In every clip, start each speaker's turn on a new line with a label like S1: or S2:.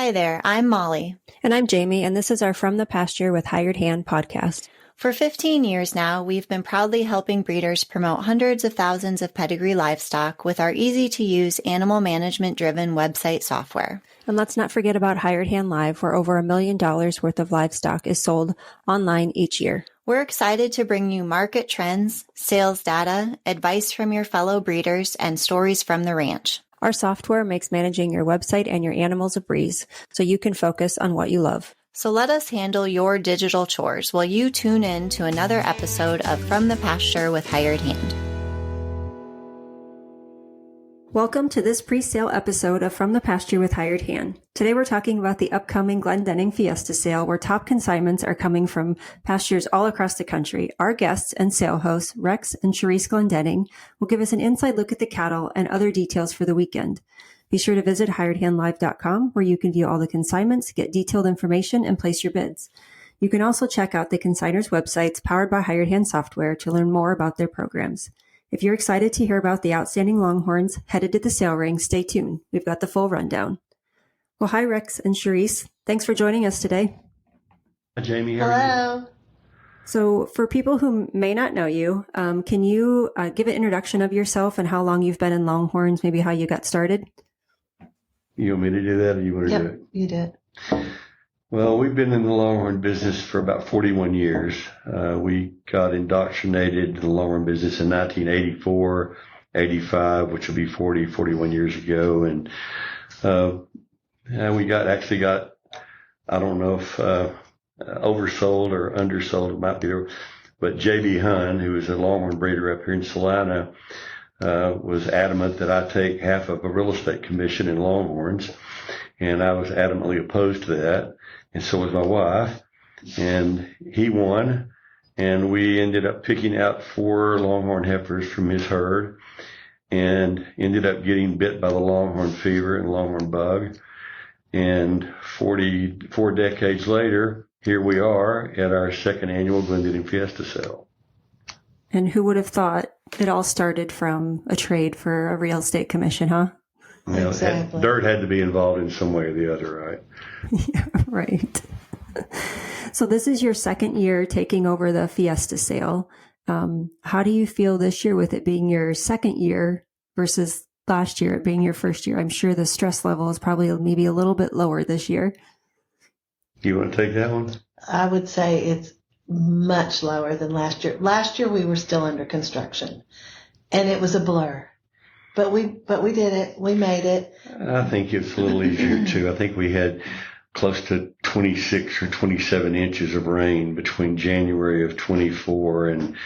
S1: Hi there, I'm Molly.
S2: And I'm Jaymie, and this is our From the Pasture with Hired Hand podcast.
S1: For 15 years now, we've been proudly helping breeders promote hundreds of thousands of pedigree livestock with our easy-to-use animal management-driven website software.
S2: And let's not forget about Hired Hand Live, where over $1 million worth of livestock is sold online each year.
S1: We're excited to bring you market trends, sales data, advice from your fellow breeders, and stories from the ranch.
S2: Our software makes managing your website and your animals a breeze, so you can focus on what you love.
S1: So let us handle your digital chores while you tune in to another episode of From the Pasture with Hired Hand.
S2: Welcome to this pre-sale episode of From the Pasture with Hired Hand. Today we're talking about the upcoming Glendenning Fiesta Sale, where top consignments are coming from pastures all across the country. Our guests and sale hosts, Rex and Sherese Glendenning, will give us an inside look at the cattle and other details for the weekend. Be sure to visit hiredhandlive.com, where you can view all the consignments, get detailed information, and place your bids. You can also check out the consigners' websites powered by Hired Hand software to learn more about their programs. If you're excited to hear about the outstanding Longhorns headed to the sale ring, stay tuned. We've got the full rundown. Well, hi, Rex and Sherese. Thanks for joining us today.
S3: Hi, Jaymie. How are you?
S2: So for people who may not know you, can you give an introduction of yourself and how long you've been in Longhorns, maybe how you got started?
S3: You want me to do that, or you want to do it?
S4: You did.
S3: Well, we've been in the Longhorn business for about 41 years. We got indoctrinated in the Longhorn business in 1984, 85, which will be 41 years ago. And we got, I don't know if oversold or undersold, it might be, but J.B. Hunn, who is a Longhorn breeder up here in Celina, was adamant that I take half of a real estate commission in Longhorns, and I was adamantly opposed to that, and so was my wife, and he won, and we ended up picking out 4 Longhorn heifers from his herd, and ended up getting bit by the Longhorn fever and Longhorn bug, and 44 decades later, here we are at our second annual Glendenning Fiesta Sale.
S2: And who would have thought it all started from a trade for a real estate commission, huh?
S3: You know,
S4: Exactly.
S3: Dirt had to be involved in some way or the other, right?
S2: Yeah, right. So this is your second year taking over the Fiesta Sale. How do you feel this year with it being your second year versus last year it being your first year? I'm sure the stress level is probably maybe a little bit lower this year.
S3: You want to take that one?
S4: I would say it's much lower than last year. Last year we were still under construction, and it was a blur. But we did it. We made it.
S3: I think it's a little easier too. I think we had close to 26 or 27 inches of rain between January of 24 and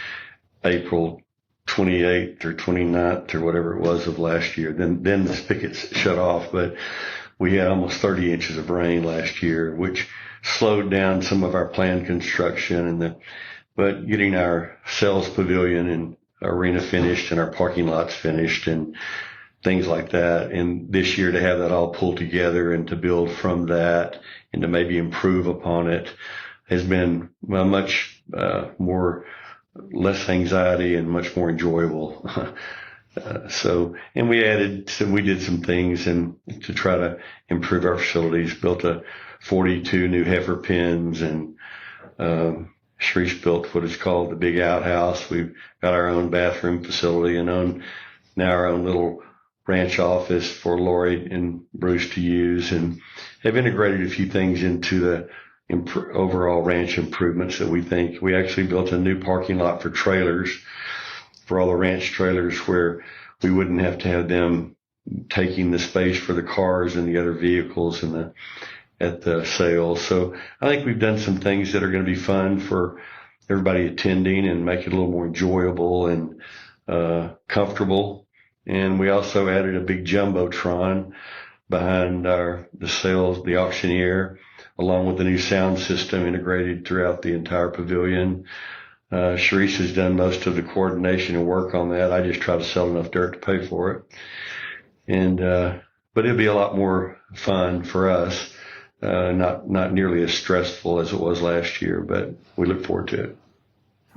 S3: April 28th or 29th or whatever it was of last year. Then the spigots shut off, but we had almost 30 inches of rain last year, which slowed down some of our planned construction but getting our sales pavilion and arena finished and our parking lots finished and things like that. And this year to have that all pulled together and to build from that and to maybe improve upon it has been much less anxiety and much more enjoyable. And we did some things and to try to improve our facilities, built 42 new heifer pens, and Sherese built what is called the big outhouse. We've got our own bathroom facility and now our own little ranch office for Lori and Bruce to use, and have integrated a few things into the overall ranch improvements that we think. We actually built a new parking lot for trailers, for all the ranch trailers, where we wouldn't have to have them taking the space for the cars and the other vehicles at the sale. So I think we've done some things that are going to be fun for everybody attending and make it a little more enjoyable and comfortable. And we also added a big jumbotron behind the auctioneer, along with the new sound system integrated throughout the entire pavilion. Sherese has done most of the coordination and work on that. I just try to sell enough dirt to pay for it. But it'll be a lot more fun for us. Not nearly as stressful as it was last year, but we look forward to it.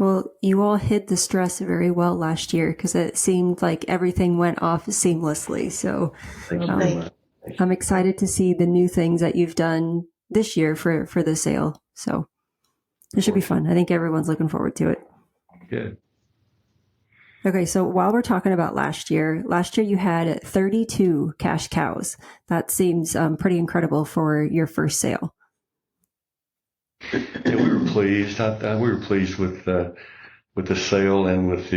S2: Well, you all hid the stress very well last year because it seemed like everything went off seamlessly. So, I'm excited to see the new things that you've done this year for the sale. So it should be fun. I think everyone's looking forward to it.
S3: Good.
S2: Okay, so while we're talking about last year you had 32 cash cows. That seems pretty incredible for your first sale.
S3: Yeah, we were pleased. We were pleased with the sale and with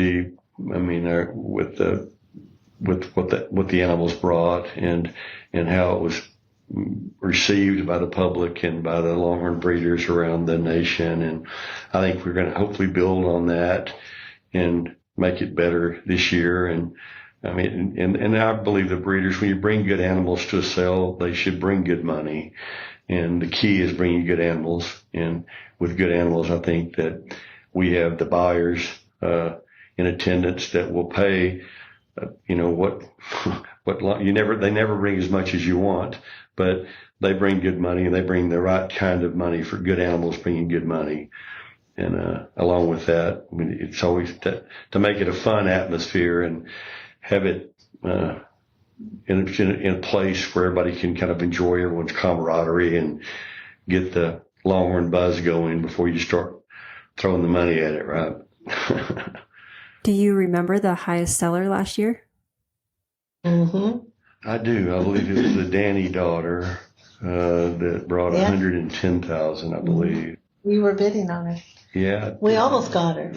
S3: what the animals brought and how it was received by the public and by the Longhorn breeders around the nation. And I think we're going to hopefully build on that and make it better this year. And I mean, and I believe the breeders, when you bring good animals to a sale, they should bring good money. And the key is bringing good animals. And with good animals, I think that we have the buyers in attendance that will pay, they never bring as much as you want, but they bring good money and they bring the right kind of money for good animals bringing good money. And along with that, I mean, it's always to make it a fun atmosphere and have it in a place where everybody can kind of enjoy everyone's camaraderie and get the Longhorn buzz going before you start throwing the money at it, right?
S2: Do you remember the highest seller last year?
S4: Mm-hmm.
S3: I do. I believe it was the Danny daughter that brought 110,000, I believe.
S4: We were bidding on it.
S3: Yeah.
S4: We almost got her.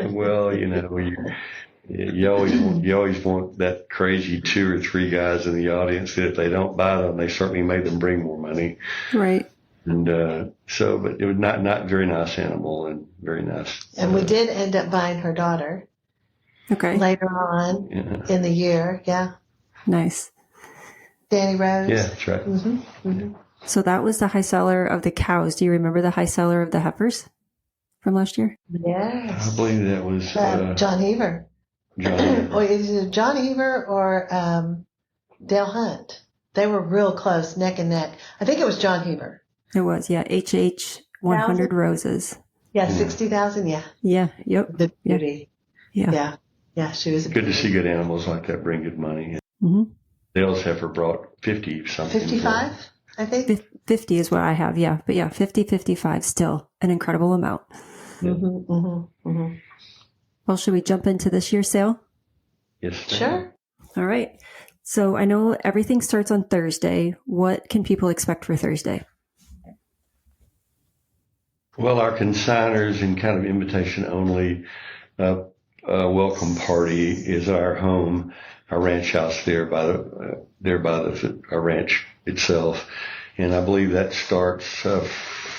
S3: Well, you always want that crazy 2 or 3 guys in the audience that if they don't buy them, they certainly made them bring more money.
S2: Right.
S3: And but it was not very nice animal and very nice.
S4: And we did end up buying her daughter.
S2: Okay.
S4: Later on in the year, yeah.
S2: Nice.
S4: Danny Rose.
S3: Yeah, that's right.
S4: Mm-hmm. Mm-hmm.
S2: So that was the high seller of the cows. Do you remember the high seller of the heifers from last year?
S4: Yes.
S3: I believe that was
S4: John Heaver. Or is it John Heaver or Dale Hunt? They were real close, neck and neck. I think it was John Heaver.
S2: It was, yeah. HH 100 roses.
S4: Yeah, 60,000. Yeah.
S2: Yeah. Yep.
S4: The beauty.
S2: Yeah.
S4: Yeah. Yeah. She was
S3: good to see good animals like that bring good money.
S2: Mm-hmm.
S3: Dale's heifer brought 50 something.
S4: 55, I think.
S2: 50 is what I have. Yeah. But yeah, 55 still an incredible amount.
S4: Mm-hmm, mm-hmm, mm-hmm.
S2: Well, should we jump into this year's sale?
S3: Yes.
S4: Sure.
S2: All right. So I know everything starts on Thursday. What can people expect for Thursday?
S3: Well, our consigners and kind of invitation only welcome party is our home, our ranch house there by our ranch itself, and I believe that starts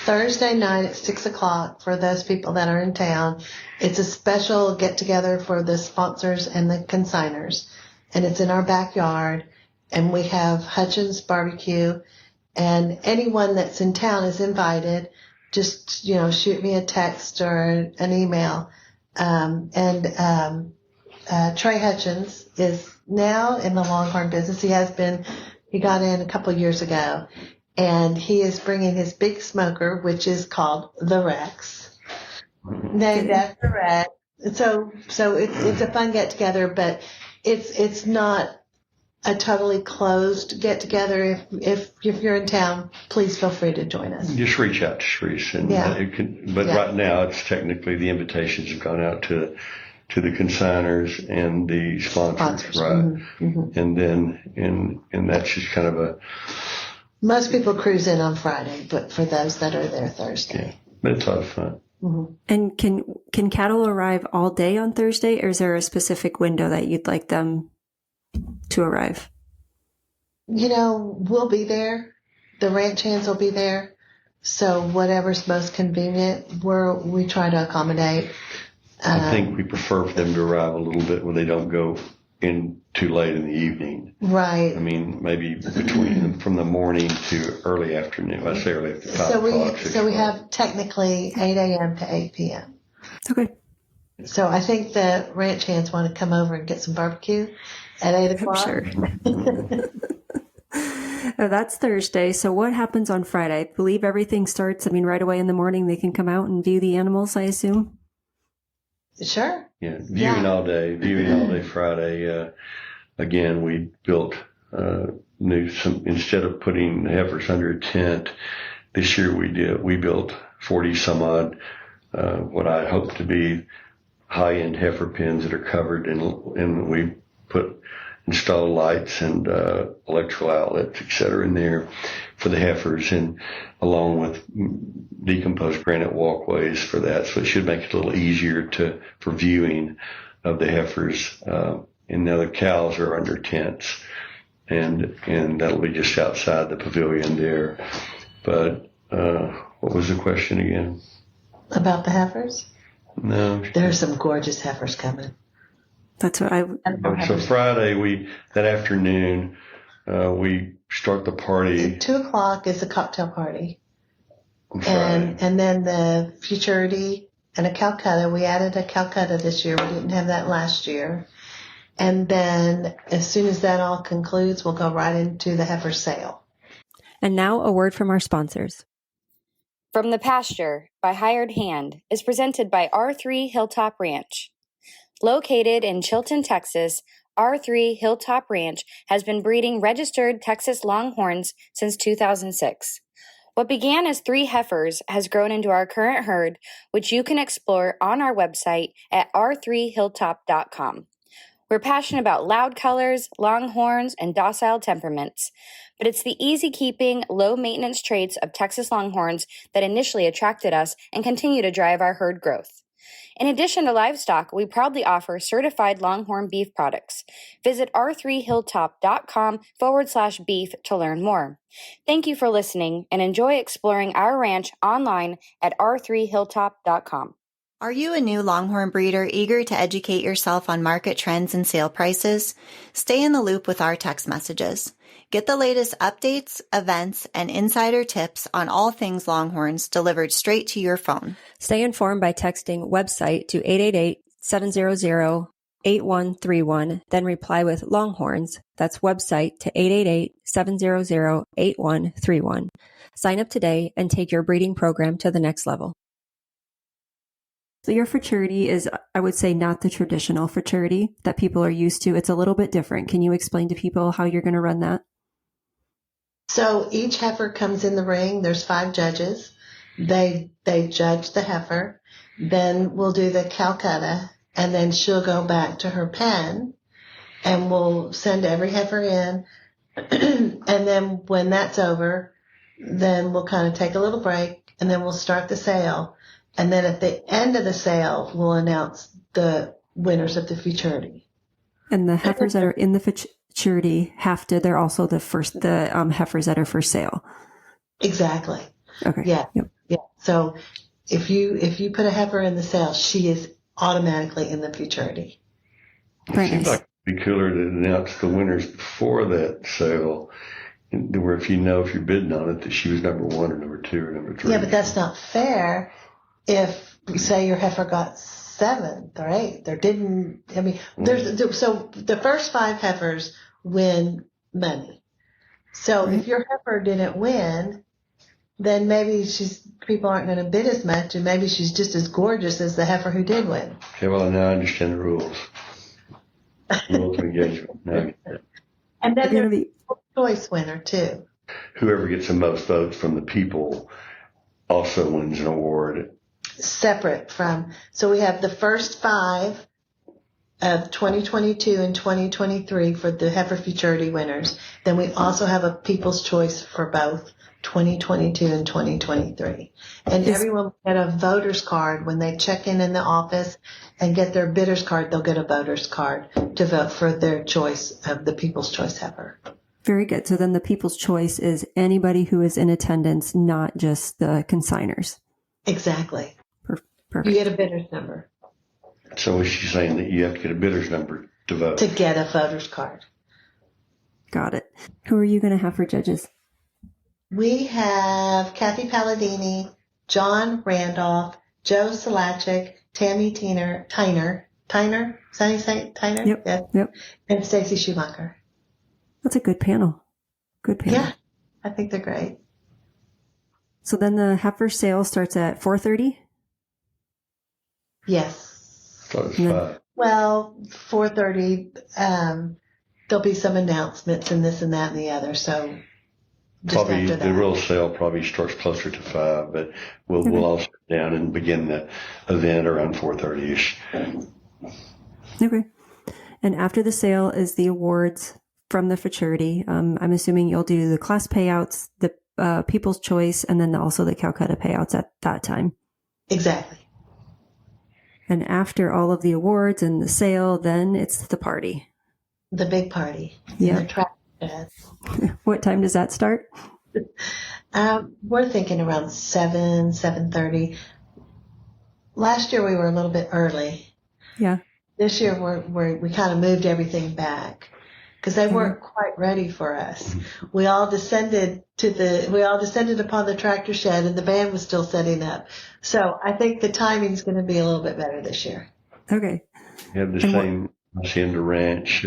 S4: Thursday night at 6:00 for those people that are in town. It's a special get together for the sponsors and the consigners, and it's in our backyard. And we have Hutchins barbecue, and anyone that's in town is invited. Just, shoot me a text or an email. Trey Hutchins is now in the Longhorn business. He got in a couple of years ago, and he is bringing his big smoker, which is called the Rex, named after Rex. So it's a fun get together, but it's not a totally closed get together. If you're in town, please feel free to join us.
S3: Just reach out to Sherese, and right now it's technically the invitations have gone out to the consigners and the sponsors. Right? Mm-hmm. Mm-hmm. And then and that's just kind of
S4: most people cruise in on Friday, but for those that are there Thursday,
S3: yeah, but it's a lot of fun.
S2: Mm-hmm. And can cattle arrive all day on Thursday, or is there a specific window that you'd like them to arrive?
S4: We'll be there. The ranch hands will be there. So whatever's most convenient, we try to accommodate.
S3: I think we prefer for them to arrive a little bit when they don't go in too late in the evening.
S4: Right.
S3: I mean, maybe from the morning to early afternoon. I say early after 5 o'clock.
S4: So we have technically 8 a.m. to 8 p.m.
S2: Okay.
S4: So I think the ranch hands want to come over and get some barbecue at 8 o'clock.
S2: Sure. That's Thursday. So what happens on Friday? I believe everything starts, right away in the morning. They can come out and view the animals, I assume?
S4: Sure.
S3: Yeah, viewing all day Friday. Again, we built instead of putting heifers under a tent, this year we built 40 some odd, what I hope to be high-end heifer pens that are covered, and we install lights and electrical outlets, et cetera, in there for the heifers, and along with decomposed granite walkways for that. So it should make it a little easier for viewing of the heifers. And now the cows are under tents, and that'll be just outside the pavilion there. But what was the question again?
S4: About the heifers?
S3: No.
S4: There's some gorgeous heifers coming.
S2: That's what I.
S3: So Friday, that afternoon, we start the party.
S4: At 2:00 is a cocktail party.
S3: Friday.
S4: And then the Futurity and a Calcutta. We added a Calcutta this year. We didn't have that last year. And then as soon as that all concludes, we'll go right into the Heifer Sale.
S2: And now a word from our sponsors.
S5: From the Pasture by Hired Hand is presented by R3 Hilltop Ranch. Located in Chilton, Texas, R3 Hilltop Ranch has been breeding registered Texas Longhorns since 2006. What began as 3 heifers has grown into our current herd, which you can explore on our website at r3hilltop.com. We're passionate about loud colors, longhorns, and docile temperaments, but it's the easy-keeping, low-maintenance traits of Texas Longhorns that initially attracted us and continue to drive our herd growth. In addition to livestock, we proudly offer certified Longhorn beef products. Visit r3hilltop.com/beef to learn more. Thank you for listening and enjoy exploring our ranch online at r3hilltop.com.
S1: Are you a new Longhorn breeder eager to educate yourself on market trends and sale prices? Stay in the loop with our text messages. Get the latest updates, events, and insider tips on all things Longhorns delivered straight to your phone.
S2: Stay informed by texting website to 888-700-8131, then reply with Longhorns. That's website to 888-700-8131. Sign up today and take your breeding program to the next level. So your futurity is, I would say, not the traditional futurity that people are used to. It's a little bit different. Can you explain to people how you're going to run that?
S4: So each heifer comes in the ring. There's 5 judges. They judge the heifer. Then we'll do the Calcutta, and then she'll go back to her pen, and we'll send every heifer in. And then when that's over, then we'll kind of take a little break, and then we'll start the sale. And then at the end of the sale, we'll announce the winners of the Futurity.
S2: And the heifers that are in the Futurity they're also the heifers that are for sale.
S4: Exactly.
S2: Okay.
S4: Yeah.
S2: Yep.
S4: Yeah. So if you put a heifer in the sale, she is automatically in the Futurity.
S2: Very
S3: Seems
S2: nice.
S3: like it'd be cooler to announce the winners before that sale, where if you're bidding on it, that she was number 1 or number 2 or number 3.
S4: Yeah, but that's not fair. If you say your heifer got 7th or 8th or didn't, so the first 5 heifers win money. So if your heifer didn't win, then maybe people aren't going to bid as much, and maybe she's just as gorgeous as the heifer who did win.
S3: Okay, well, now I understand the rules. Rules of engagement. Now,
S4: And then there's a choice winner too.
S3: whoever gets the most votes from the people also wins an award.
S4: Separate from, so we have the first 5 of 2022 and 2023 for the Heifer Futurity winners. Then we also have a People's Choice for both 2022 and 2023. And everyone will get a voter's card when they check in the office and get their bidder's card. They'll get a voter's card to vote for their choice of the People's Choice heifer.
S2: Very good. So then the People's Choice is anybody who is in attendance, not just the consigners.
S4: Exactly.
S2: Perfect.
S4: You get a bidder's number
S3: So is she saying that you have to get a bidder's number to vote?
S4: to get a voter's card.
S2: Got it. Who are you going to have for judges?
S4: We have Kathy Palladini, John Randolph, Joe Solachik, Tammy Tyner, is that how you say it? Tyner?
S2: Yep.
S4: Yes.
S2: Yep.
S4: And Stacy Schumacher.
S2: That's a good panel. Good panel.
S4: Yeah, I think they're great.
S2: So then the heifer sale starts at 4:30?
S4: Yes.
S3: I thought it was
S2: And then-
S3: 5.
S4: Well, 4:30. there'll be some announcements and this and that and the other. So just
S3: Probably
S4: after
S3: the
S4: that.
S3: real sale probably starts closer to 5, but we'll all sit down and begin the event around 4:30ish.
S2: Okay. And after the sale is the awards from the fraternity. I'm assuming you'll do the class payouts, the People's Choice, and then also the Calcutta payouts at that time.
S4: Exactly.
S2: And after all of the awards and the sale, then it's the party.
S4: The big party.
S2: Yeah.
S4: The track shed.
S2: What time does that start?
S4: We're thinking around 7:30. Last year we were a little bit early.
S2: Yeah.
S4: This year we kind of moved everything back because they weren't quite ready for us. We all descended upon the tractor shed and the band was still setting up. So I think the timing's going to be a little bit better this year.
S2: Okay.
S3: We have the same Hacienda Ranch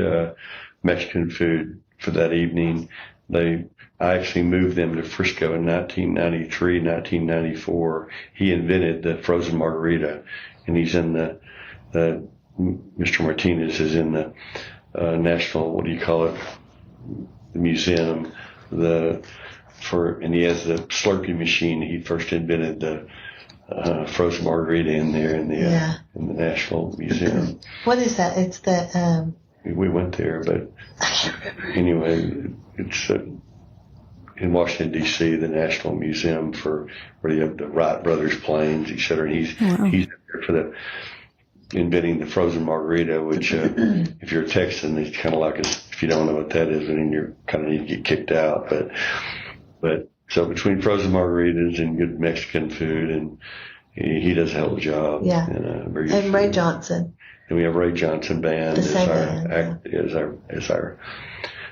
S3: Mexican food for that evening. I actually moved them to Frisco in 1993, 1994. He invented the frozen margarita, and he's in the Mr. Martinez is in the national, what do you call it, the museum, and he has the Slurpee machine. He first invented the frozen margarita in there in the National Museum.
S4: What is that? It's the
S3: we went there, but
S4: I can't remember.
S3: anyway, it's in Washington D.C. the National Museum where you have the Wright brothers planes, etc. And he's there for inventing the frozen margarita, which if you're a Texan, it's kind of like if you don't know what that is, then you kind of need to get kicked out. But so between frozen margaritas and good Mexican food, and he does a hell of a job.
S4: Yeah.
S3: And
S4: Ray Johnson.
S3: And we have Ray Johnson band as our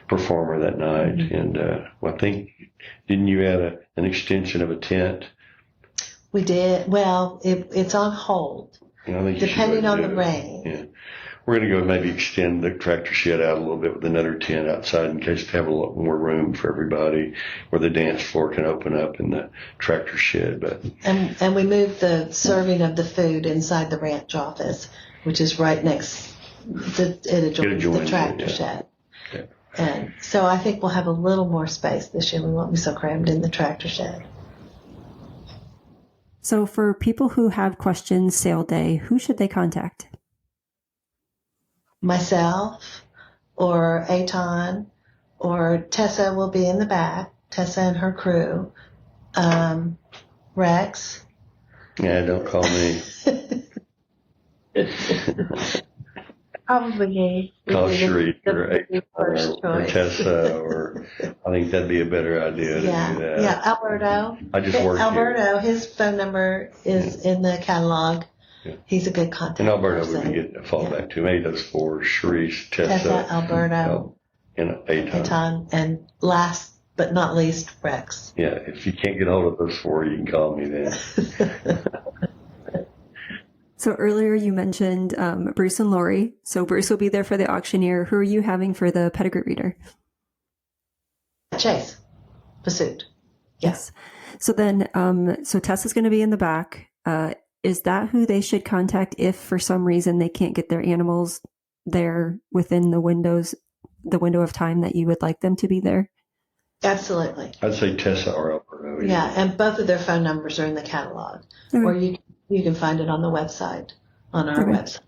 S3: performer that night. Mm-hmm. And I think, didn't you add an extension of a tent?
S4: We did. Well, it's on hold.
S3: I think
S4: depending on the rain.
S3: Yeah. We're going to go maybe extend the tractor shed out a little bit with another tent outside in case to have a lot more room for everybody where the dance floor can open up in the tractor shed.
S4: And we moved the serving of the food inside the ranch office, which is right next it adjoins the tractor shed.
S3: Yeah.
S4: And so I think we'll have a little more space this year. We won't be so crammed in the tractor shed.
S2: So for people who have questions sale day, who should they contact?
S4: Myself or Aton or Tessa will be in the back. Tessa and her crew. Rex.
S3: Yeah, don't call me.
S4: Probably
S3: call Sherese or Tessa, or I think that'd be a better idea to do that.
S4: Yeah, Alberto.
S3: I just work
S4: Alberto,
S3: here.
S4: his phone number is in the catalog. Yeah. He's a good contact.
S3: And Alberto would get a fallback to. Maybe those four: Sherese, Tessa,
S4: Alberto,
S3: and Aton.
S4: And last but not least, Rex.
S3: Yeah, if you can't get hold of those four, you can call me then.
S2: So earlier you mentioned Bruce and Lori. So Bruce will be there for the auctioneer. Who are you having for the pedigree reader?
S4: Chase. Pursuit.
S2: Yes. So then, so Tessa's going to be in the back. Is that who they should contact if for some reason they can't get their animals there within the window of time that you would like them to be there?
S4: Absolutely.
S3: I'd say Tessa or Alberto.
S4: Yeah, and both of their phone numbers are in the catalog. Okay. Or you can find it on the website, on our website.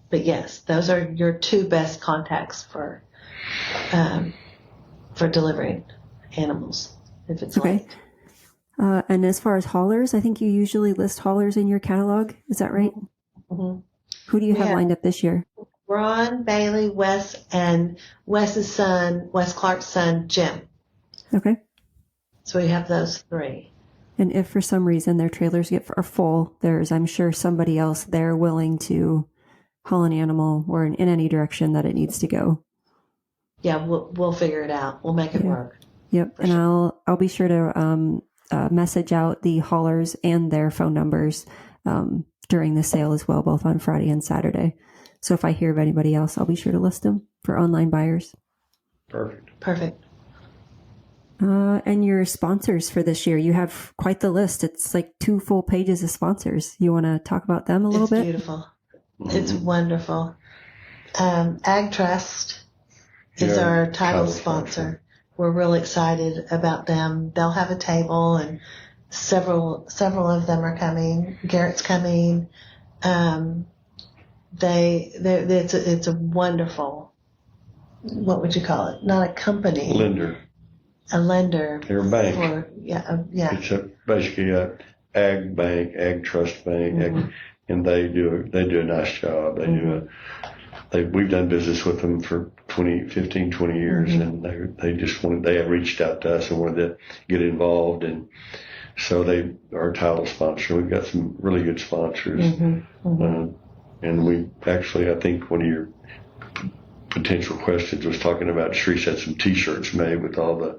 S4: But yes, those are your two best contacts for delivering animals if it's late.
S2: And as far as haulers, I think you usually list haulers in your catalog. Is that right?
S4: Mm-hmm.
S2: Who do you have lined up this year?
S4: Ron, Bailey, Wes, and Wes's son, Wes Clark's son, Jim.
S2: Okay.
S4: So we have those three.
S2: And if for some reason their trailers are full, there's, I'm sure, somebody else there willing to haul an animal or in any direction that it needs to go.
S4: Yeah, we'll figure it out. We'll make it work.
S2: Yep. And sure. I'll be sure to message out the haulers and their phone numbers during the sale as well, both on Friday and Saturday. So if I hear of anybody else, I'll be sure to list them for online buyers.
S3: Perfect.
S2: And your sponsors for this year, you have quite the list. It's like 2 full pages of sponsors. You want to talk about them a little bit?
S4: It's beautiful. It's wonderful. Ag Trust is
S3: Yeah,
S4: our title
S3: title
S4: sponsor.
S3: sponsor.
S4: We're real excited about them. They'll have a table, and several of them are coming. Garrett's coming. It's a wonderful, what would you call it? Not a company.
S3: Lender.
S4: A lender.
S3: They're a bank.
S4: Yeah.
S3: It's basically a ag bank, ag trust bank,
S4: Mm-hmm.
S3: and they do a nice job. We've done business with them for 15, 20 years,
S4: Mm-hmm.
S3: and they have reached out to us and wanted to get involved, and so they are a title sponsor. We've got some really good sponsors, and we actually, I think one of your potential questions was talking about Sherese had some T-shirts made with all the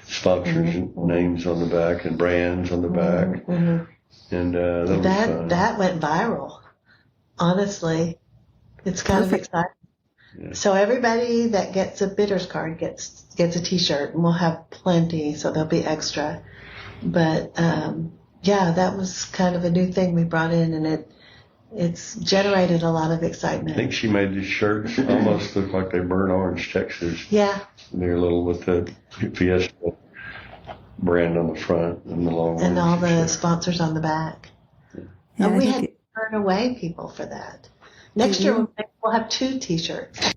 S3: sponsors' names on the back and brands on the back, and
S4: that went viral. Honestly, it's kind of exciting.
S3: Yeah.
S4: So everybody that gets a bidder's card gets a T-shirt, and we'll have plenty, so there'll be extra. But that was kind of a new thing we brought in, and it's generated a lot of excitement.
S3: I think she made these shirts almost look like they burnt orange, Texas.
S4: Yeah.
S3: They're little with the Fiesta brand on the front and the Longhorn.
S4: And all the sponsors on the back.
S2: Yeah,
S4: And we had to turn away people for that. Next year we'll have 2 T-shirts.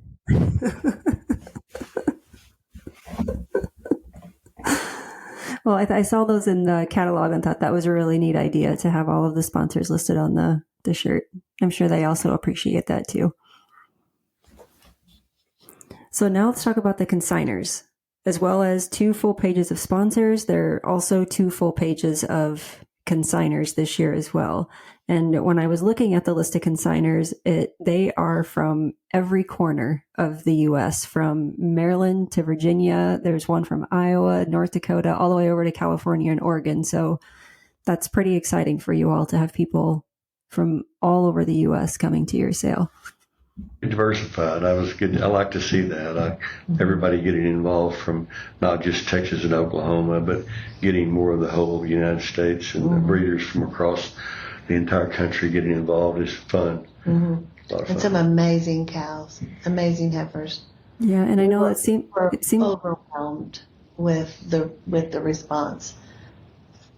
S2: Well, I saw those in the catalog and thought that was a really neat idea to have all of the sponsors listed on the shirt. I'm sure they also appreciate that too. So now let's talk about the consigners. As well as 2 full pages of sponsors, there are also 2 full pages of consigners this year as well. And when I was looking at the list of consigners, they are from every corner of the U.S., from Maryland to Virginia. There's one from Iowa, North Dakota, all the way over to California and Oregon. So that's pretty exciting for you all to have people from all over the U.S. coming to your sale.
S3: Diversified. I like to see that. Everybody getting involved from not just Texas and Oklahoma, but getting more of the whole United States, and the breeders from across the entire country getting involved is fun. A lot of fun.
S4: And some amazing cows, amazing heifers.
S2: Yeah, and I know it seemed
S4: overwhelmed with the response.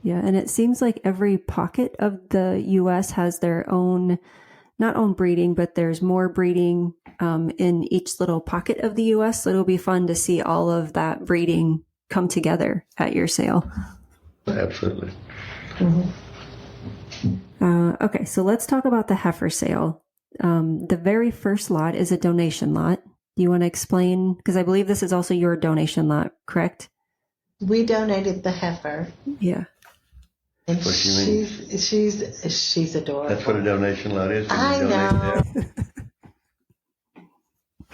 S2: Yeah, and it seems like every pocket of the U.S. has their own, not own breeding, but there's more breeding in each little pocket of the U.S. So it'll be fun to see all of that breeding come together at your sale.
S3: Absolutely.
S2: Okay, so let's talk about the heifer sale. The very first lot is a donation lot. Do you want to explain? Because I believe this is also your donation lot, correct?
S4: We donated the heifer.
S2: Yeah.
S4: And
S3: What you mean?
S4: she's adorable.
S3: That's what a donation lot is.
S4: I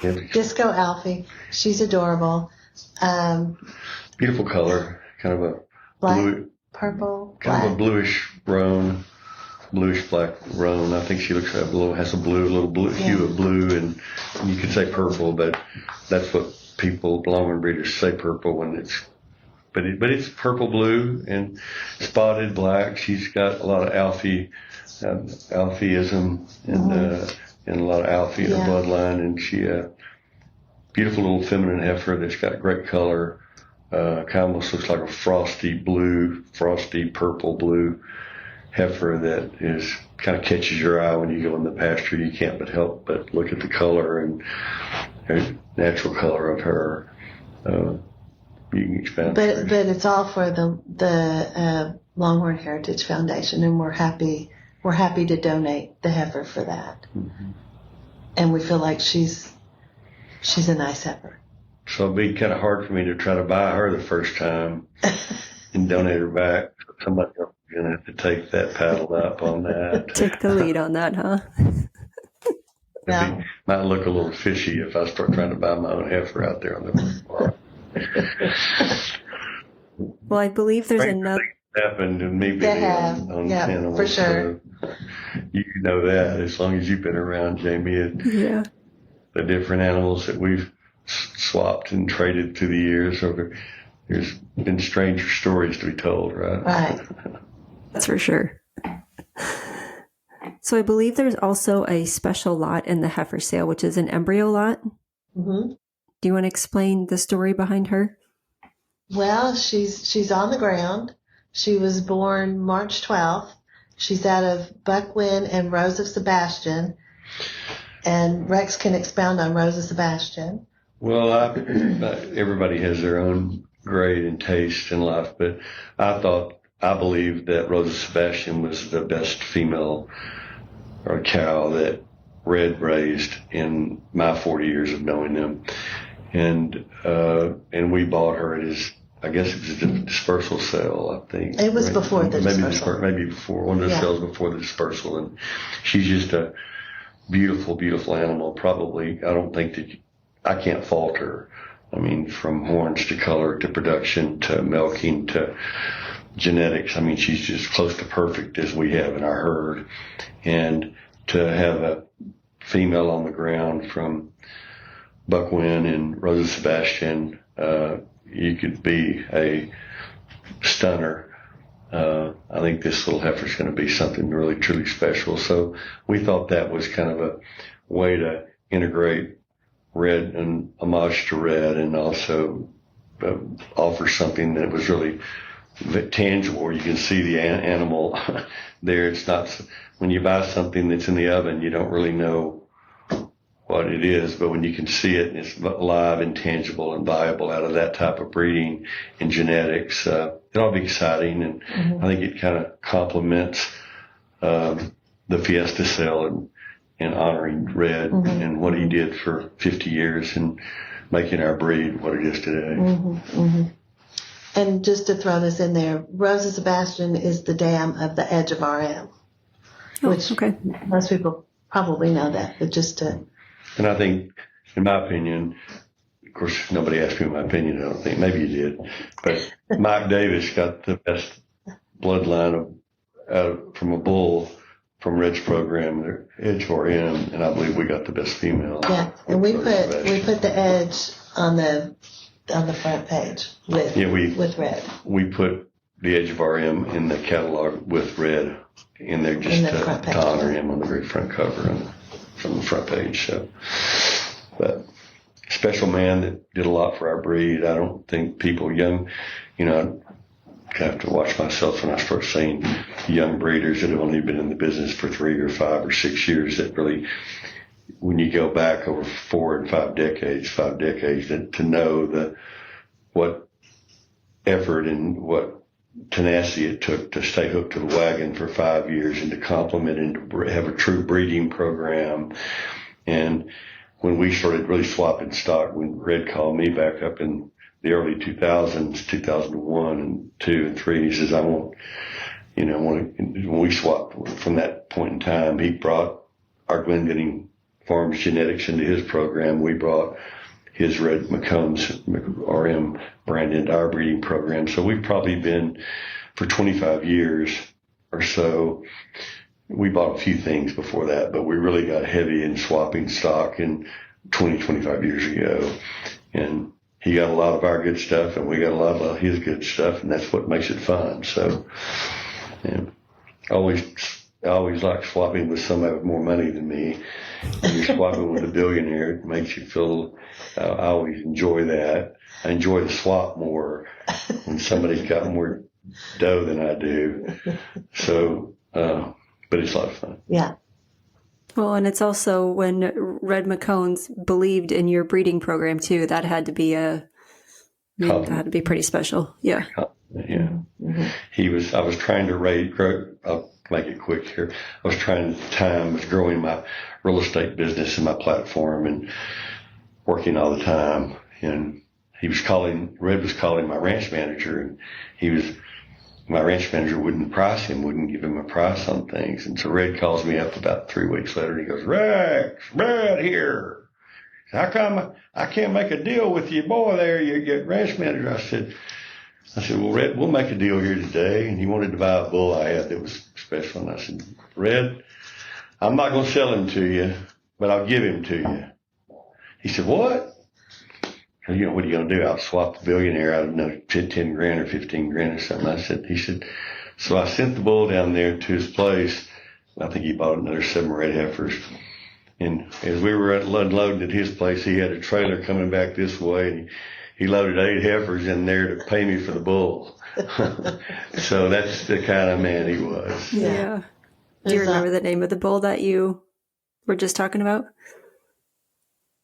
S4: know. Disco Alfie. She's adorable.
S3: Beautiful color. Kind of a
S4: Black, purple,
S3: kind
S4: black.
S3: of a bluish black roan. I think she has a little blue hue of blue, and you could say purple, but that's what Longhorn breeders say purple when it's. But it's purple blue and spotted black. She's got a lot of Alfieism and a lot of Alfie in her bloodline, and she beautiful little feminine heifer that's got great color. Kind of almost looks like a frosty purple blue heifer that is kind of catches your eye when you go in the pasture. You can't help but look at the color and natural color of her. You can expand.
S4: But it's all for the Longhorn Heritage Foundation, and we're happy to donate the heifer for that. And we feel like she's a nice heifer.
S3: So it'd be kind of hard for me to try to buy her the first time and donate her back. Somebody else is going to have to take that paddle up on that.
S2: Take the lead on that, huh?
S4: No.
S3: Might look a little fishy if I start trying to buy my own heifer out there on the market.
S2: Well, I believe there's another.
S3: Happened to me
S4: They
S3: being
S4: have.
S3: on
S4: Yeah,
S3: animals.
S4: for sure.
S3: You know that as long as you've been around, Jaymie, and the different animals that we've swapped and traded through the years. There's been stranger stories to be told, right?
S4: Right.
S2: That's for sure. So I believe there's also a special lot in the heifer sale, which is an embryo lot. Do you want to explain the story behind her?
S4: Well, she's on the ground. She was born March 12th. She's out of Buckwin and Rose of Sebastian. And Rex can expound on Rose of Sebastian.
S3: Well, everybody has their own grade and taste in life, but I believe that Rose of Sebastian was the best female or cow that Red raised in my 40 years of knowing them. And we bought her at his, I guess it was a dispersal sale, I think.
S4: It was before the dispersal.
S3: Maybe before, one of the sales before the dispersal. And she's just a beautiful, beautiful animal. Probably, I can't fault her. I mean, from horns to color to production to milking to genetics. I mean, she's just close to perfect as we have in our herd. And to have a female on the ground from Buckwin and Rose of Sebastian, you could be a stunner. I think this little heifer is going to be something really, truly special. So we thought that was kind of a way to integrate Red and homage to Red, and also offer something that was really tangible, where you can see the animal there. It's not, when you buy something that's in the oven, you don't really know what it is, but when you can see it and it's live and tangible and viable out of that type of breeding and genetics, it'll be exciting. And I think it kind of complements the Fiesta Sale and honoring Red and what he did for 50 years and making our breed what it is today.
S4: And just to throw this in there, Rose of Sebastian is the dam of the edge of RM, which most people probably know that, but just to...
S3: And I think, in my opinion, of course, nobody asked me my opinion, I don't think. Maybe you did. But Mike Davis got the best bloodline from a bull from Red's program, Edge RM, and I believe we got the best female.
S4: Yeah, and we put the Edge on the front page with Red.
S3: We put the Edge of RM in the catalog with Red in there just to honor him on the very front cover and from the front page. So, but special man that did a lot for our breed. I don't think people young, I have to watch myself when I start saying young breeders that have only been in the business for 3 or 5 or 6 years, that really, when you go back over 4 and 5 decades, to know what effort and what tenacity it took to stay hooked to the wagon for 5 years and to complement and to have a true breeding program. And when we started really swapping stock, when Red called me back up in the early 2000s, 2001 and 2 and 3, he says, I want, when we swapped from that point in time, he brought our Glendenning Farms genetics into his program. We brought his Red McCombs RM brand into our breeding program. So we've probably been, for 25 years or so, we bought a few things before that, but we really got heavy in swapping stock in 25 years ago. And he got a lot of our good stuff and we got a lot of his good stuff, and that's what makes it fun. So, I always like swapping with somebody with more money than me. When you're swapping with a billionaire, it makes you feel, I always enjoy that. I enjoy the swap more when somebody's got more dough than I do. So, but it's a lot of fun.
S4: Yeah.
S2: Well, and it's also when Red McCones believed in your breeding program too, that had to be pretty special. Yeah.
S3: Yeah. I was trying to grow, I'll make it quick here. I was trying at the time, was growing my real estate business and my platform and working all the time. And Red was calling my ranch manager, and my ranch manager wouldn't give him a price on things. And so Red calls me up about 3 weeks later and he goes, Rex, Red here. How come I can't make a deal with you, boy, there, your ranch manager? I said, well, Red, we'll make a deal here today. And he wanted to buy a bull I had that was special. And I said, Red, I'm not going to sell him to you, but I'll give him to you. He said, what? What are you going to do? I'll swap the billionaire out of 10 grand or 15 grand or something. He said, so I sent the bull down there to his place. I think he bought another 7 or 8 heifers. And as we were unloading at his place, he had a trailer coming back this way, and he loaded 8 heifers in there to pay me for the bull. So that's the kind of man he was.
S2: Yeah. Do you remember the name of the bull that you were just talking about?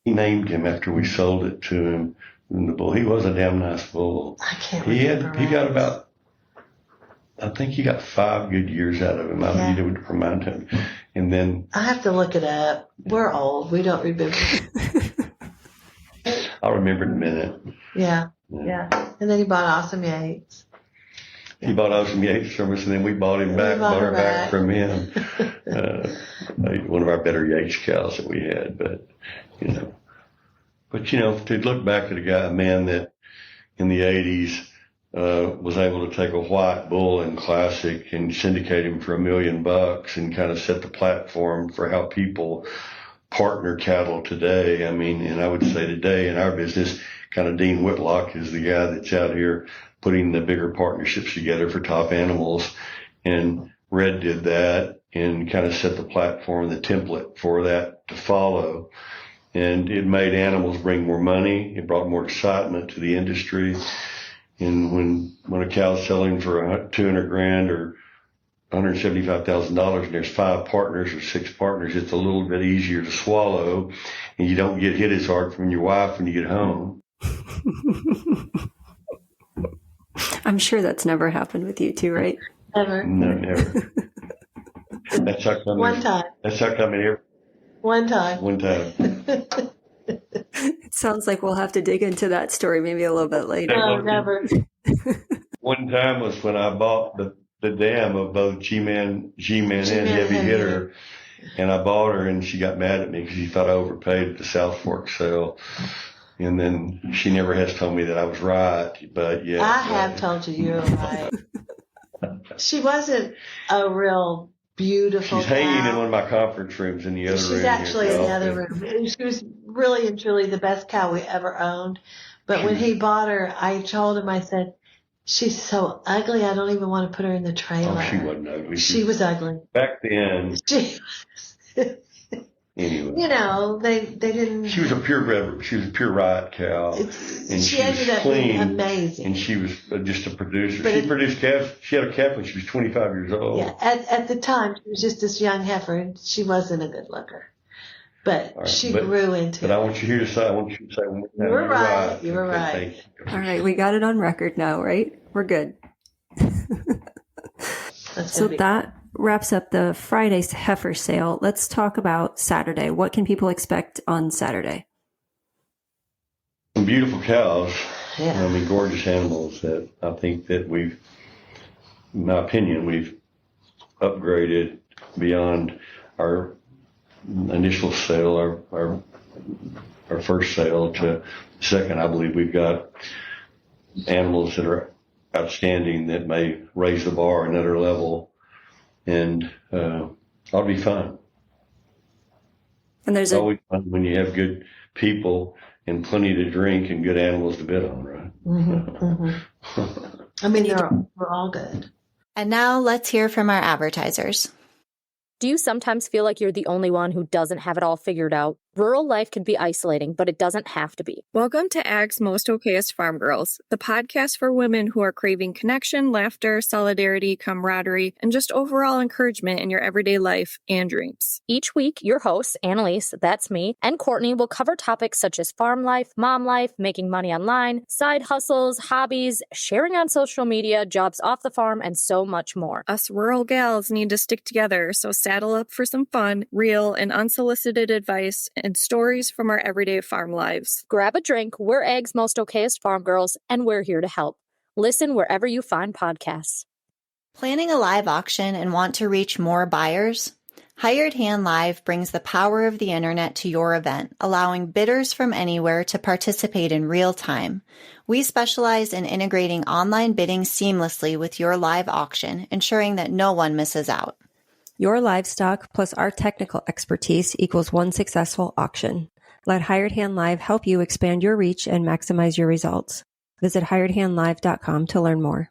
S3: He named him after we sold it to him. And the bull, he was a damn nice bull.
S4: I can't remember.
S3: He got about, I think he got 5 good years out of him. I need to remind him. And then
S4: I have to look it up. We're old. We don't remember.
S3: I'll remember in a minute.
S4: Yeah. And then he bought Awesome Yates.
S3: He bought Awesome Yates from us, and then we bought him back, bought her back from him. One of our better Yates cows that we had, but to look back at a man that in the 80s was able to take a white bull in Classic and syndicate him for $1 million and kind of set the platform for how people partner cattle today. I mean, and I would say today in our business, kind of Dean Whitlock is the guy that's out here putting the bigger partnerships together for top animals. And Red did that and kind of set the platform, the template for that to follow. And it made animals bring more money. It brought more excitement to the industry. And when a cow's selling for $200,000 or $175,000 and there's 5 partners or 6 partners, it's a little bit easier to swallow, and you don't get hit as hard from your wife when you get home.
S2: I'm sure that's never happened with you two, right?
S4: Never.
S3: No, never. That's how come.
S4: One time.
S3: That's how come here.
S4: One time.
S2: It sounds like we'll have to dig into that story maybe a little bit later.
S4: No, never.
S3: One time was when I bought the dam of both G-Man and Heavy Hitter, and I bought her, and she got mad at me because she thought I overpaid at the South Fork sale. And then she never has told me that I was right, but yeah.
S4: I have told you you're right. She wasn't a real beautiful
S3: She's hanging in one of my conference rooms in the other room.
S4: She's actually in the other room. She was really and truly the best cow we ever owned. But when he bought her, I told him, I said, she's so ugly, I don't even want to put her in the trailer.
S3: Oh, she wasn't ugly.
S4: She was ugly.
S3: Back then. Anyway.
S4: They didn't.
S3: She was a pure riot cow. And
S4: she ended up being amazing.
S3: And she was just a producer. She produced calves. She had a calf when she was 25 years old.
S4: Yeah, at the time, she was just this young heifer, and she wasn't a good looker. But she grew into it.
S3: But I want you to say one more time.
S4: You were right. You were right.
S2: All right, we got it on record now, right? We're good. So that wraps up the Friday's Heifer Sale. Let's talk about Saturday. What can people expect on Saturday?
S3: Some beautiful cows.
S4: Yeah.
S3: I mean, gorgeous animals that I think that in my opinion, we've upgraded beyond our initial sale, our first sale to second. I believe we've got animals that are outstanding that may raise the bar another level, and ought to be fun.
S2: And
S3: it's always fun when you have good people and plenty to drink and good animals to bid on, right?
S4: Mm-hmm, mm-hmm. I mean, we're all good.
S1: And now let's hear from our advertisers.
S6: Do you sometimes feel like you're the only one who doesn't have it all figured out? Rural life can be isolating, but it doesn't have to be.
S7: Welcome to Ag's Most Okayest Farm Girls, the podcast for women who are craving connection, laughter, solidarity, camaraderie, and just overall encouragement in your everyday life and dreams.
S6: Each week, your hosts, Annalise, that's me, and Courtney will cover topics such as farm life, mom life, making money online, side hustles, hobbies, sharing on social media, jobs off the farm, and so much more.
S7: Us rural gals need to stick together, so saddle up for some fun, real, and unsolicited advice and stories from our everyday farm lives.
S6: Grab a drink, we're Ag's Most Okayest Farm Girls, and we're here to help. Listen wherever you find podcasts.
S1: Planning a live auction and want to reach more buyers? Hired Hand Live brings the power of the internet to your event, allowing bidders from anywhere to participate in real time. We specialize in integrating online bidding seamlessly with your live auction, ensuring that no one misses out.
S2: Your livestock plus our technical expertise equals one successful auction. Let Hired Hand Live help you expand your reach and maximize your results. Visit hiredhandlive.com to learn more.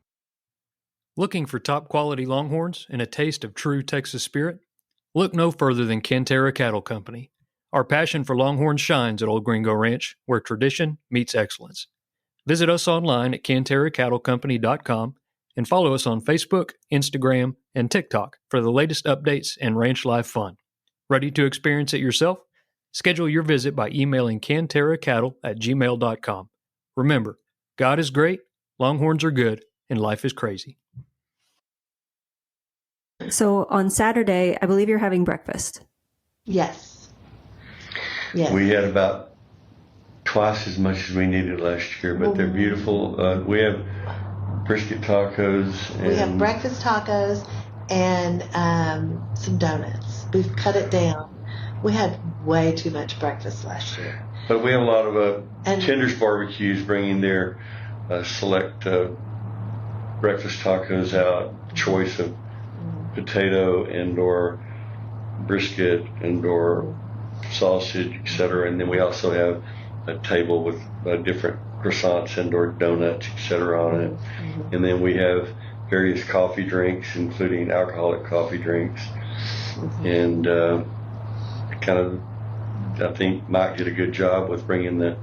S8: Looking for top quality Longhorns and a taste of true Texas spirit? Look no further than Kentera Cattle Company. Our passion for Longhorn shines at Old Gringo Ranch, where tradition meets excellence. Visit us online at CanterraCattleCompany.com and follow us on Facebook, Instagram, and TikTok for the latest updates and ranch life fun. Ready to experience it yourself? Schedule your visit by emailing CanterraCattle@gmail.com. Remember, God is great, Longhorns are good, and life is crazy.
S2: So on Saturday, I believe you're having breakfast.
S4: Yes. Yes.
S3: We had about twice as much as we needed last year, but they're beautiful. We have brisket tacos.
S4: We have breakfast tacos and some donuts. We've cut it down. We had way too much breakfast last year.
S3: But we have a lot of Tenders Barbecues bringing their select breakfast tacos out, choice of potato and or brisket and or sausage, etc. And then we also have a table with different croissants and or donuts, etc. on it. Mm-hmm. And then we have various coffee drinks, including alcoholic coffee drinks. Mm-hmm. And I think Mike did a good job with bringing the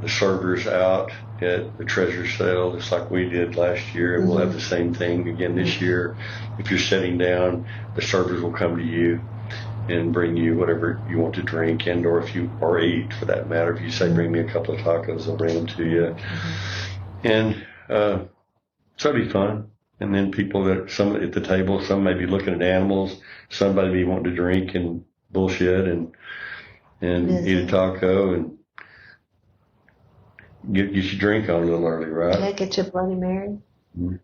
S3: servers out at the treasure sale, just like we did last year, and we'll have the same thing again this year. If you're sitting down, the servers will come to you and bring you whatever you want to drink and or eat, for that matter. If you say bring me a couple of tacos, they'll bring them to you. And so it'll be fun. And then some at the table, some may be looking at animals, somebody may be wanting to drink and bullshit and eat a taco and get your drink on a little early, right?
S4: Yeah, get your Bloody Mary.
S2: Mm-hmm.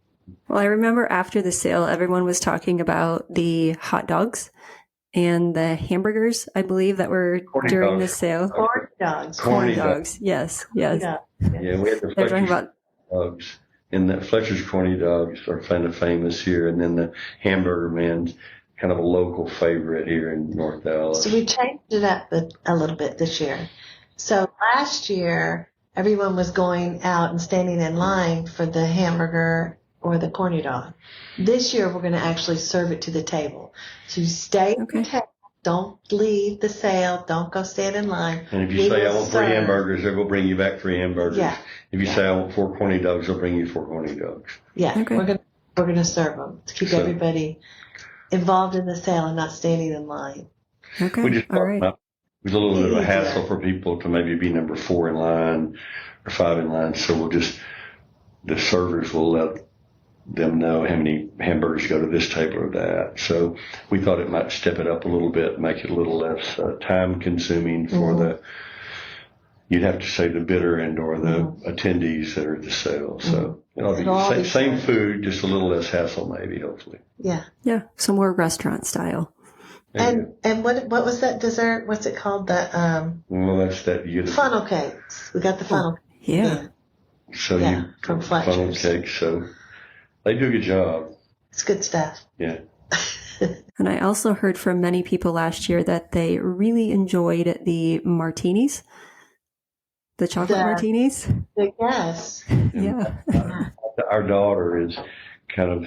S2: Well, I remember after the sale, everyone was talking about the hot dogs and the hamburgers, I believe, that were during the sale.
S4: Corn dogs.
S2: Corn dogs. Yes.
S3: Yeah, we had the Fletcher's dogs. And the Fletcher's corny dogs are kind of famous here. And then the Hamburger Man's kind of a local favorite here in North Dallas.
S4: So we changed it up a little bit this year. So last year, everyone was going out and standing in line for the hamburger or the corny dog. This year, we're going to actually serve it to the table. So you stay at the table. Don't leave the sale. Don't go stand in line.
S3: And if you say, I want 3 hamburgers, they'll go bring you back 3 hamburgers. Yeah. If you say, I want 4 corny dogs, they'll bring you 4 corny dogs.
S4: Yeah. Okay. We're going to serve them to keep everybody involved in the sale and not standing in line.
S2: Okay.
S3: We just
S2: all right.
S3: It was a little bit of a hassle for people to maybe be number 4 in line or 5 in line. So the servers will let them know how many hamburgers go to this table or that. So we thought it might step it up a little bit, make it a little less time consuming for you'd have to say the bidder and or the attendees that are at the sale. So it'll be the same food, just a little less hassle maybe, hopefully.
S4: Yeah.
S2: Yeah. Some more restaurant style.
S4: And what was that dessert? What's it called? That's
S3: that
S4: funnel cakes. We got the funnel.
S2: Yeah.
S3: So
S4: from
S3: funnel cakes. So they do a good job.
S4: It's good stuff.
S3: Yeah.
S2: And I also heard from many people last year that they really enjoyed the martinis, the chocolate martinis.
S4: Yes.
S2: Yeah.
S3: Our daughter is kind of,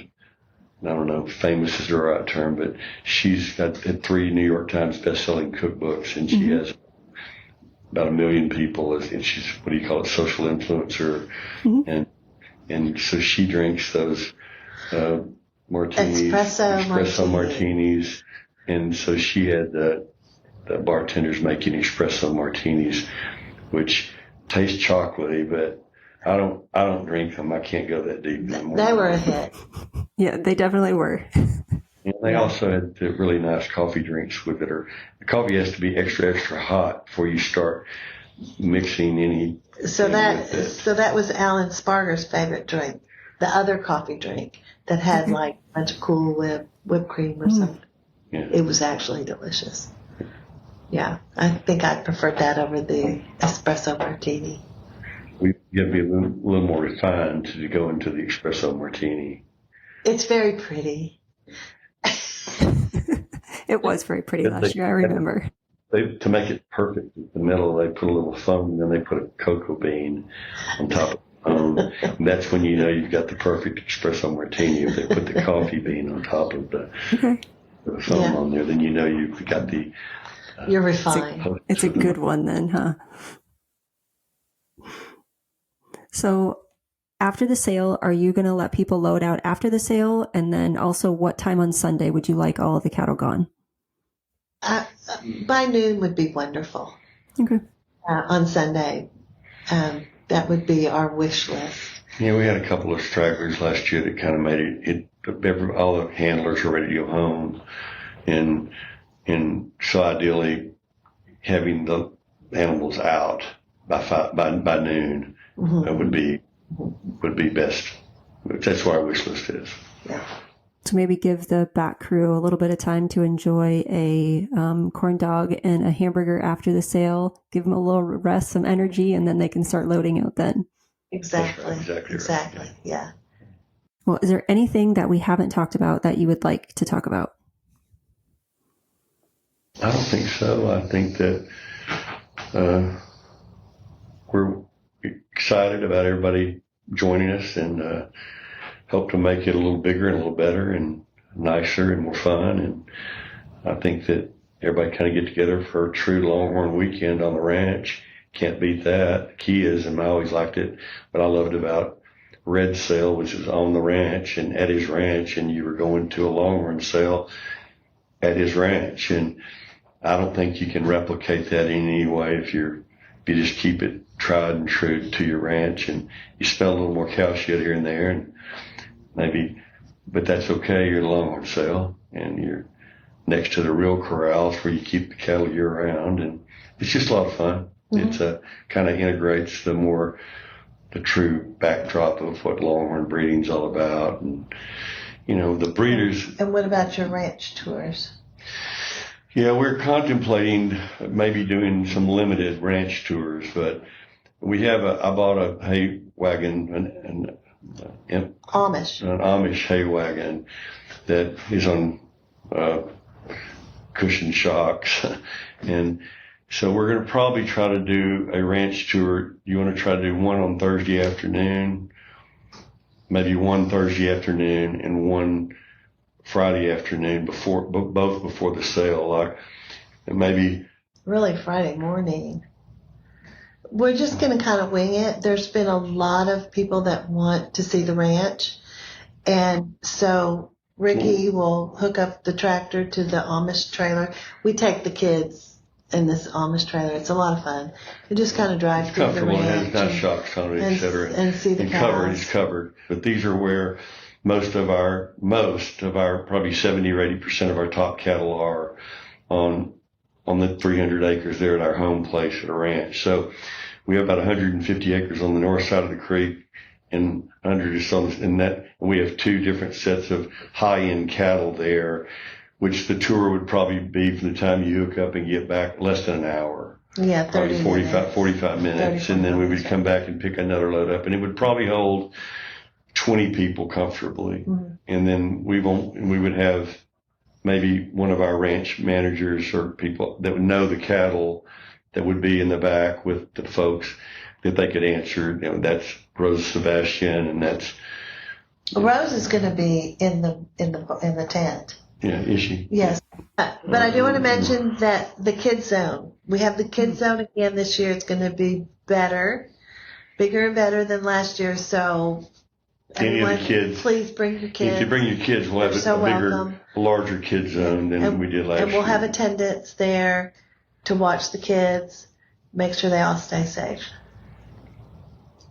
S3: I don't know, famous is the right term, but she's had 3 New York Times best-selling cookbooks, and she has about 1 million people, and she's, what do you call it, social influencer, and so she drinks those martinis, espresso martinis, and so she had the bartenders making espresso martinis, which taste chocolatey, but I don't drink them. I can't go that deep anymore.
S4: They were a hit.
S2: Yeah, they definitely were.
S3: And they also had the really nice coffee drinks with it. The coffee has to be extra, extra hot before you start mixing any.
S4: So that was Alan Sparger's favorite drink, the other coffee drink that had like a bunch of Cool whipped cream or something.
S3: Yeah.
S4: It was actually delicious. Yeah, I think I preferred that over the espresso martini.
S3: We got to be a little more refined to go into the espresso martini.
S4: It's very pretty.
S2: It was very pretty last year, I remember.
S3: To make it perfect in the middle, they put a little foam, and then they put a cocoa bean on top of the foam. And that's when you know you've got the perfect espresso martini. If they put the coffee bean on top of the foam on there, then you know you've got the
S4: You're refined.
S2: It's a good one then, huh? So after the sale, are you going to let people load out after the sale? And then also, what time on Sunday would you like all of the cattle gone?
S4: By noon would be wonderful.
S2: Okay.
S4: On Sunday. That would be our wish list.
S3: Yeah, we had a couple of stragglers last year that kind of made all the handlers are ready to go home. And so ideally having the animals out by noon would be best. That's what our wish list is.
S4: Yeah.
S2: So maybe give the back crew a little bit of time to enjoy a corn dog and a hamburger after the sale. Give them a little rest, some energy, and then they can start loading out then.
S4: Exactly.
S3: Right, exactly. Right.
S4: Yeah.
S2: Well, is there anything that we haven't talked about that you would like to talk about?
S3: I don't think so. I think that we're excited about everybody joining us and hope to make it a little bigger and a little better and nicer and more fun. And I think that everybody kind of get together for a true Longhorn weekend on the ranch. Can't beat that. The key is, and I always liked it, what I loved about Red Sale, which is on the ranch and at his ranch, and you were going to a Longhorn sale at his ranch. And I don't think you can replicate that in any way if you just keep it tried and true to your ranch, and you smell a little more cow shit here and there, and maybe, but that's okay. You're at a Longhorn sale, and you're next to the real corrals where you keep the cattle year round, and it's just a lot of fun. It's kind of integrates the true backdrop of what Longhorn breeding's all about, and the breeders. And
S4: what about your ranch tours?
S3: Yeah, we're contemplating maybe doing some limited ranch tours, but I bought a hay wagon, an Amish hay wagon that is on cushion shocks. And so we're going to probably try to do a ranch tour. You want to try to do one on Thursday afternoon, maybe one Thursday afternoon and one Friday afternoon both before the sale, like maybe
S4: really Friday morning. We're just going to kind of wing it. There's been a lot of people that want to see the ranch, and so Ricky will hook up the tractor to the Amish trailer. We take the kids in this Amish trailer. It's a lot of fun. We just kind of drive through the ranch.
S3: It's not shocks on it, etc.
S4: And see the cows.
S3: It's covered. But these are where most of our probably 70 or 80% of our top cattle are on the 300 acres there at our home place at a ranch. So we have about 150 acres on the north side of the creek and 100 or so in that. And we have two different sets of high-end cattle there, which the tour would probably be from the time you hook up and get back less than an hour.
S4: Yeah, 30
S3: 45 minutes. And then we would come back and pick another load up. And it would probably hold 20 people comfortably. And then we would have maybe one of our ranch managers or people that would know the cattle that would be in the back with the folks that they could answer. That's Rose Sebastian, and that's
S4: Rose is going to be in the tent.
S3: Yeah, is she?
S4: Yes. But I do want to mention that the kids zone. We have the kids zone again this year. It's going to be bigger and better than last year. So
S3: any of the kids,
S4: please bring your kids.
S3: If you bring your kids, we'll have a bigger, larger kids zone than we did last year.
S4: And we'll have attendants there to watch the kids, make sure they all stay safe.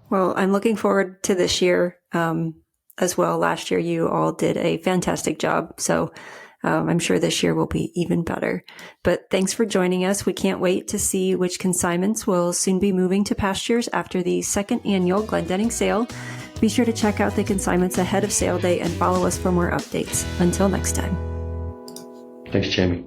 S2: Well, I'm looking forward to this year as well. Last year, you all did a fantastic job. So I'm sure this year will be even better. But thanks for joining us. We can't wait to see which consignments will soon be moving to pastures after the second annual Glendenning Sale. Be sure to check out the consignments ahead of sale day and follow us for more updates. Until next time.
S3: Thanks, Jaymie.